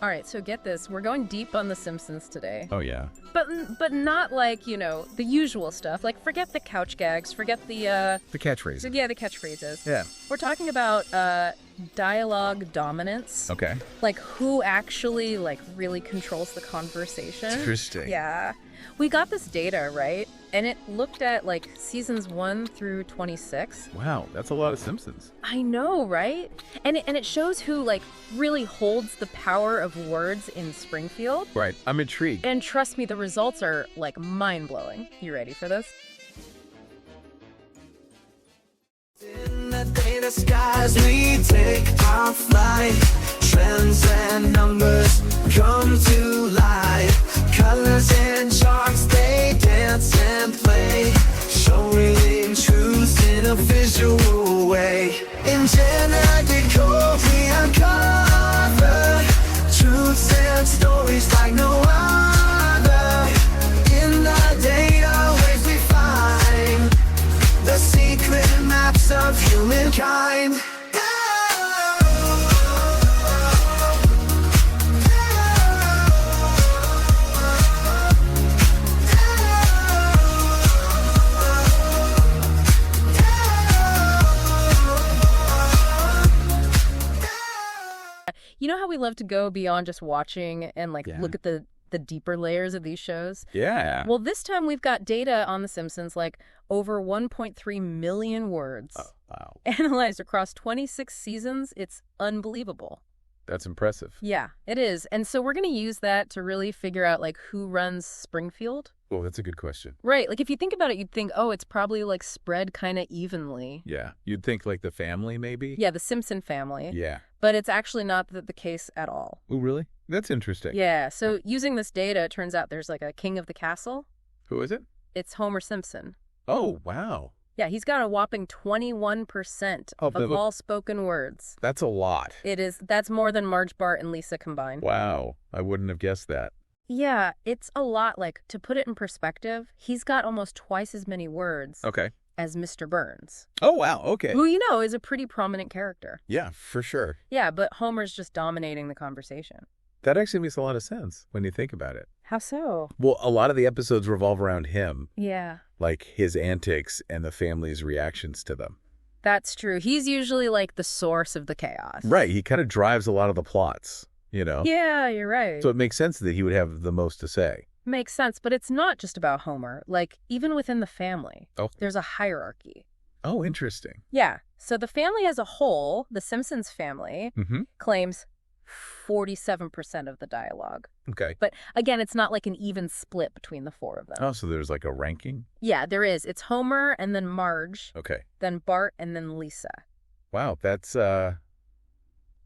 All right, so get this. We're going deep on The Simpsons today. Oh, yeah. But not like, the usual stuff. Like, forget the couch gags, forget the catchphrase. yeah, the catchphrases. Yeah. We're talking about dialogue dominance. Okay. Like, who actually, really controls the conversation. Interesting. Yeah. We got this data, right? And it looked at, seasons 1 through 26. Wow, that's a lot of Simpsons. I know, right? And it shows who, really holds the power of words in Springfield. Right, I'm intrigued. And trust me, the results are, mind-blowing. You ready for this? In the data skies, we take our flight. Trends and numbers come to life. Colors and charts, they dance and play. Showing truth in a visual way. In GenderDecoded, we uncover truths and stories like no other. In the data waves we find the secret maps of humankind. You know how we love to go beyond just watching and look at the deeper layers of these shows? Yeah. Well, this time we've got data on The Simpsons, over 1.3 million words. Oh, wow. Analyzed across 26 seasons. It's unbelievable. That's impressive. Yeah, it is. And so we're going to use that to really figure out, who runs Springfield. Well, that's a good question. Right. If you think about it, you'd think, oh, it's probably, spread kind of evenly. Yeah. You'd think, the family, maybe? Yeah, the Simpson family. Yeah. But it's actually not the case at all. Oh, really? That's interesting. Yeah. So using this data, it turns out there's, a king of the castle. Who is it? It's Homer Simpson. Oh, wow. Yeah, he's got a whopping 21% of all spoken words. That's a lot. It is. That's more than Marge, Bart, and Lisa combined. Wow. I wouldn't have guessed that. Yeah, it's a lot. To put it in perspective, he's got almost twice as many words as Mr. Burns. Oh, wow. Okay. Who, is a pretty prominent character. Yeah, for sure. Yeah, but Homer's just dominating the conversation. That actually makes a lot of sense when you think about it. How so? Well, a lot of the episodes revolve around him. Yeah. His antics and the family's reactions to them. That's true. He's usually the source of the chaos. Right. He kind of drives a lot of the plots, Yeah, you're right. So it makes sense that he would have the most to say. Makes sense, but it's not just about Homer. Even within the family, there's a hierarchy. Oh, interesting. Yeah. So the family as a whole, the Simpsons family, claims 47% of the dialogue. Okay. But again, it's not an even split between the four of them. Oh, so there's a ranking? Yeah, there is. It's Homer and then Marge. Okay. Then Bart and then Lisa. Wow, that's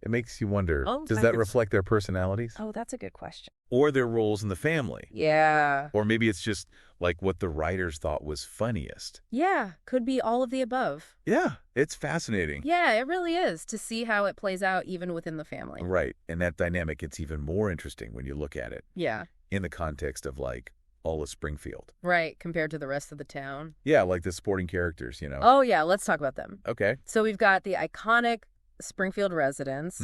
it makes you wonder, does that reflect their personalities? Oh, that's a good question. Or their roles in the family? Yeah. Or maybe it's just what the writers thought was funniest. Yeah, could be all of the above. Yeah, it's fascinating. Yeah, it really is, to see how it plays out even within the family. Right, and that dynamic gets even more interesting when you look at it. Yeah. In the context of all of Springfield. Right, compared to the rest of the town. Yeah, the supporting characters, Oh, yeah, let's talk about them. Okay. So we've got the iconic Springfield residents,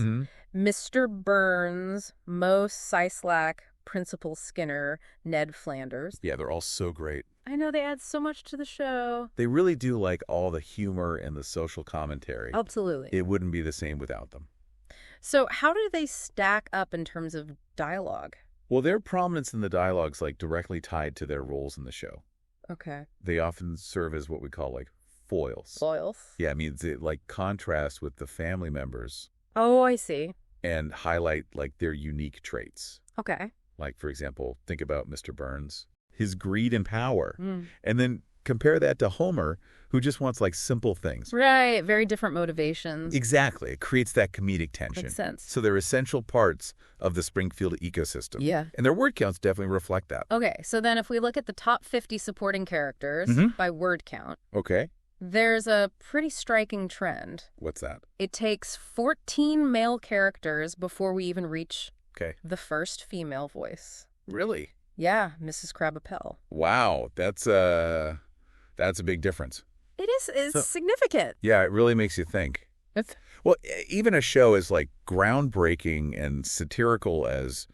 Mr. Burns, Moe Seislak, Principal Skinner, Ned Flanders. Yeah, they're all so great. I know, they add so much to the show. They really do all the humor and the social commentary. Absolutely. It wouldn't be the same without them. So how do they stack up in terms of dialogue? Well, their prominence in the dialogue's directly tied to their roles in the show. Okay. They often serve as what we call foils. Foils? Yeah, it means it contrast with the family members. Oh, I see. And highlight their unique traits. Okay. For example, think about Mr. Burns, his greed and power. And then compare that to Homer, who just wants simple things. Right, very different motivations. Exactly. It creates that comedic tension. Makes sense. So they're essential parts of the Springfield ecosystem. Yeah. And their word counts definitely reflect that. Okay, so then if we look at the top 50 supporting characters by word count. Okay. There's a pretty striking trend. What's that? It takes 14 male characters before we even reach the first female voice. Really? Yeah, Mrs. Krabappel. Wow, that's a big difference. It is. It's significant. Yeah, it really makes you think. Well, even a show as like groundbreaking and satirical as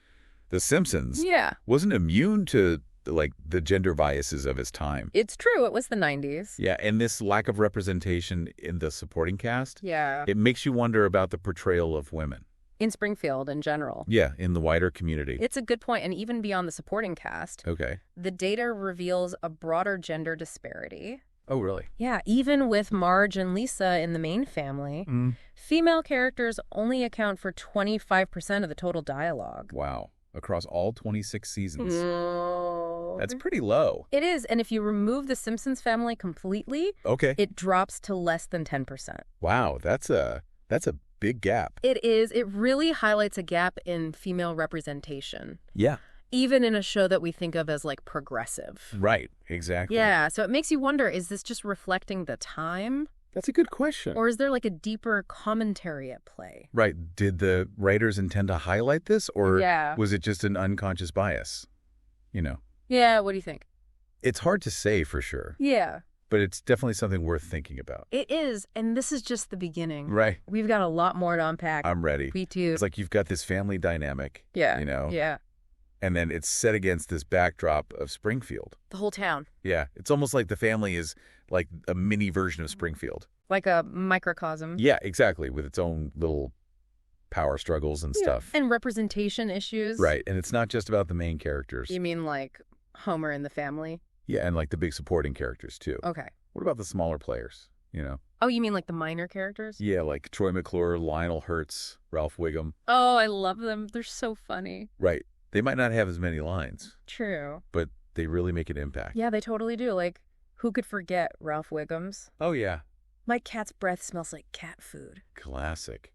The Simpsons wasn't immune to like the gender biases of its time. It's true. It was the 90s. Yeah, and this lack of representation in the supporting cast, it makes you wonder about the portrayal of women. In Springfield in general. Yeah, in the wider community. It's a good point, and even beyond the supporting cast. Okay. The data reveals a broader gender disparity. Oh, really? Yeah, even with Marge and Lisa in the main family, female characters only account for 25% of the total dialogue. Wow. Across all 26 seasons. No. That's pretty low. It is, and if you remove the Simpsons family completely, it drops to less than 10%. Wow, that's a big gap. It is. It really highlights a gap in female representation. Yeah. Even in a show that we think of as, like, progressive. Right, exactly. Yeah, so it makes you wonder, is this just reflecting the time? That's a good question. Or is there, like, a deeper commentary at play? Right. Did the writers intend to highlight this, or was it just an unconscious bias? You know? Yeah, what do you think? It's hard to say for sure. Yeah. But it's definitely something worth thinking about. It is, and this is just the beginning. Right. We've got a lot more to unpack. I'm ready. Me too. It's like you've got this family dynamic. Yeah. You know? Yeah. And then it's set against this backdrop of Springfield. The whole town. Yeah. It's almost like the family is like a mini version of Springfield. Like a microcosm. Yeah, exactly. With its own little power struggles and stuff. And representation issues. Right. And it's not just about the main characters. You mean like Homer and the family? Yeah, and like the big supporting characters too. Okay. What about the smaller players, you know? Oh, you mean like the minor characters? Yeah, like Troy McClure, Lionel Hurts, Ralph Wiggum. Oh, I love them. They're so funny. Right. They might not have as many lines. True. But they really make an impact. Yeah, they totally do. Like, who could forget Ralph Wiggum's? Oh, yeah. My cat's breath smells like cat food. Classic.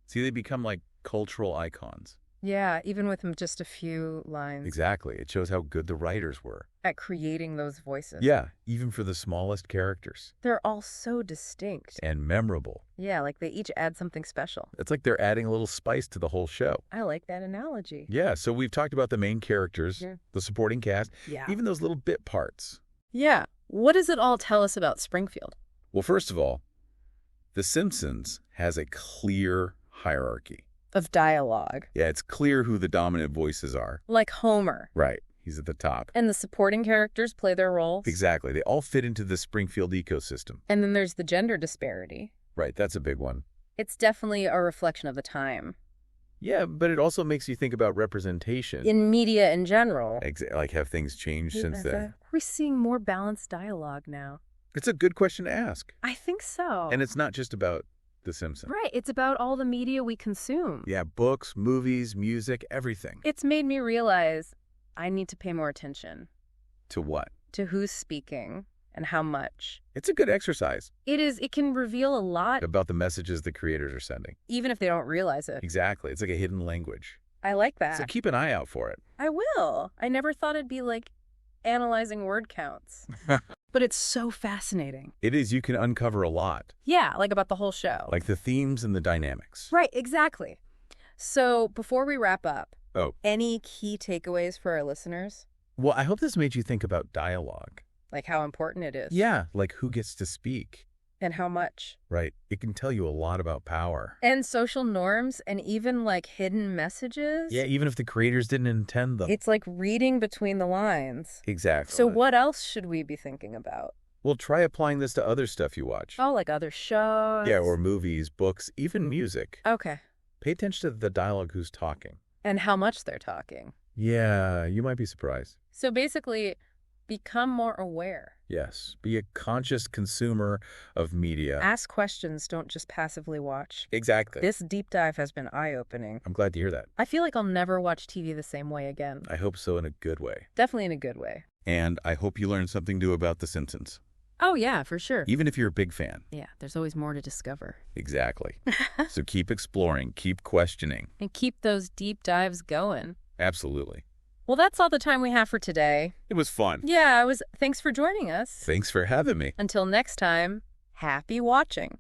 See, they become like cultural icons. Yeah, even with just a few lines. Exactly. It shows how good the writers were. At creating those voices. Yeah, even for the smallest characters. They're all so distinct. And memorable. Yeah, like they each add something special. It's like they're adding a little spice to the whole show. I like that analogy. Yeah, so we've talked about the main characters, the supporting cast, even those little bit parts. Yeah. What does it all tell us about Springfield? Well, first of all, The Simpsons has a clear hierarchy. Of dialogue. Yeah, it's clear who the dominant voices are. Like Homer. Right. He's at the top. And the supporting characters play their roles. Exactly. They all fit into the Springfield ecosystem. And then there's the gender disparity. Right. That's a big one. It's definitely a reflection of the time. Yeah, but it also makes you think about representation. In media in general. Like, have things changed since then? We're seeing more balanced dialogue now. It's a good question to ask. I think so. And it's not just about The Simpsons. Right. It's about all the media we consume. Yeah, books, movies, music, everything. It's made me realize I need to pay more attention. To what? To who's speaking and how much. It's a good exercise. It is. It can reveal a lot. About the messages the creators are sending. Even if they don't realize it. Exactly. It's like a hidden language. I like that. So keep an eye out for it. I will. I never thought it'd be like analyzing word counts. But it's so fascinating. It is. You can uncover a lot. Yeah, like about the whole show. Like the themes and the dynamics. Right, exactly. So before we wrap up, Oh. Any key takeaways for our listeners? Well, I hope this made you think about dialogue. Like how important it is. Yeah, like who gets to speak. And how much. Right. It can tell you a lot about power. And social norms and even like hidden messages. Yeah, even if the creators didn't intend them. It's like reading between the lines. Exactly. So what else should we be thinking about? Well, try applying this to other stuff you watch. Oh, like other shows? Yeah, or movies, books, even music. Okay. Pay attention to the dialogue who's talking. And how much they're talking. Yeah, you might be surprised. So basically, become more aware. Yes. Be a conscious consumer of media. Ask questions, don't just passively watch. Exactly. This deep dive has been eye-opening. I'm glad to hear that. I feel like I'll never watch TV the same way again. I hope so, in a good way. Definitely in a good way. And I hope you learned something new about The Simpsons. Oh, yeah, for sure. Even if you're a big fan. Yeah, there's always more to discover. Exactly. So keep exploring, keep questioning. And keep those deep dives going. Absolutely. Well, that's all the time we have for today. It was fun. Yeah, thanks for joining us. Thanks for having me. Until next time, happy watching.